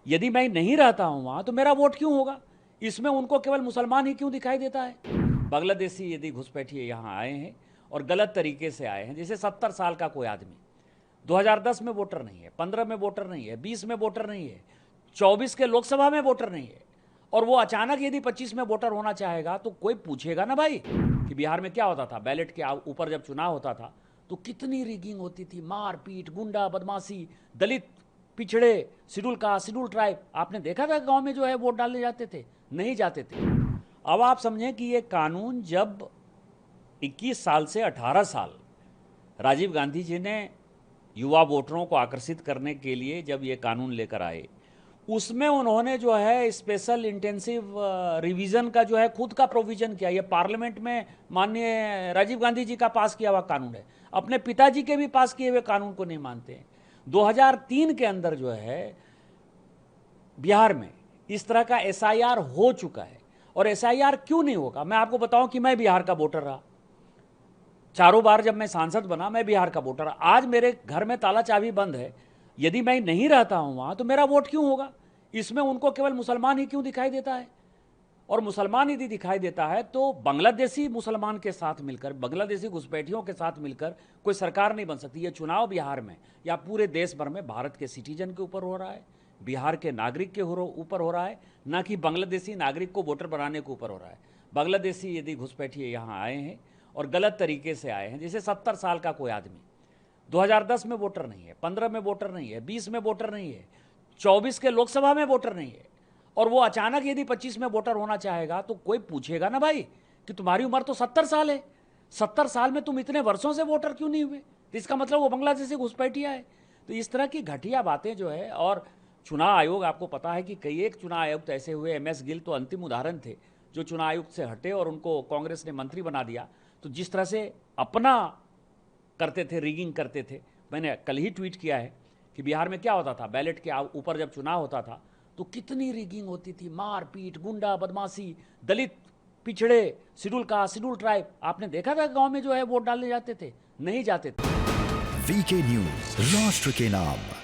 यदि मैं नहीं रहता हूं वहां तो मेरा वोट क्यों होगा? इसमें उनको केवल मुसलमान ही क्यों दिखाई देता है? बांग्लादेशी यदि घुसपैठिए यहाँ आए हैं और गलत तरीके से आए हैं, जैसे 70 साल का कोई आदमी 2010 में वोटर नहीं है, 15 में वोटर नहीं है, 20 में वोटर नहीं है, 24 के लोकसभा में वोटर नहीं है, और वो अचानक यदि 25 में वोटर होना चाहेगा तो कोई पूछेगा ना भाई कि बिहार में क्या होता था। बैलेट के ऊपर जब चुनाव होता था तो कितनी रिगिंग होती थी, मारपीट, गुंडा बदमाशी, दलित, पिछड़े, शेड्यूल कास्ट, शेड्यूल ट्राइब। आपने देखा था गांव में जो है वोट डालने जाते थे? नहीं जाते थे। अब आप समझें कि ये कानून जब 21 साल से 18 साल राजीव गांधी जी ने युवा वोटरों को आकर्षित करने के लिए जब ये कानून लेकर आए, उसमें उन्होंने जो है स्पेशल इंटेंसिव रिवीजन का जो है खुद का प्रोविजन किया। ये पार्लियामेंट में माननीय राजीव गांधी जी का पास किया हुआ कानून है, अपने पिताजी के भी पास किए हुए कानून को नहीं मानते हैं। 2003 के अंदर जो है बिहार में इस तरह का एसआईआर हो चुका है। और एसआईआर क्यों नहीं होगा? मैं आपको बताऊं कि मैं बिहार का वोटर रहा, चारों बार जब मैं सांसद बना मैं बिहार का वोटर रहा। आज मेरे घर में ताला चाबी बंद है, यदि मैं नहीं रहता हूं वहां तो मेरा वोट क्यों होगा? इसमें उनको केवल मुसलमान ही क्यों दिखाई देता है? और मुसलमान यदि दिखाई देता है तो बांग्लादेशी मुसलमान के साथ मिलकर, बांग्लादेशी घुसपैठियों के साथ मिलकर कोई सरकार नहीं बन सकती। ये चुनाव बिहार में या पूरे देश भर में भारत के सिटीजन के ऊपर हो रहा है, बिहार के नागरिक के ऊपर हो रहा है, ना कि बांग्लादेशी नागरिक को वोटर बनाने के ऊपर हो रहा है। बांग्लादेशी यदि घुसपैठिए यहाँ आए हैं और गलत तरीके से आए हैं, जैसे 70 साल का कोई आदमी 2010 में वोटर नहीं है, 15 में वोटर नहीं है, 20 में वोटर नहीं है, 24 के लोकसभा में वोटर नहीं है, और वो अचानक यदि 25 में वोटर होना चाहेगा तो कोई पूछेगा ना भाई कि तुम्हारी उम्र तो 70 साल है, 70 साल में तुम इतने वर्षों से वोटर क्यों नहीं हुए? तो इसका मतलब वो बांग्लादेशी घुसपैठिया है। तो इस तरह की घटिया बातें जो है, और चुनाव आयोग, आपको पता है कि कई एक चुनाव आयुक्त ऐसे हुए, MS गिल तो अंतिम उदाहरण थे, जो चुनाव आयुक्त से हटे और उनको कांग्रेस ने मंत्री बना दिया। तो जिस तरह से अपना करते थे, रिगिंग करते थे, मैंने कल ही ट्वीट किया है कि बिहार में क्या होता था, बैलेट के ऊपर जब चुनाव होता था तो कितनी रिगिंग होती थी, मारपीट, गुंडा बदमाशी, दलित, पिछड़े, शेड्यूल कास्ट, शेड्यूल ट्राइब। आपने देखा था गांव में जो है वोट डालने जाते थे? नहीं जाते थे। वीके न्यूज, राष्ट्र के नाम।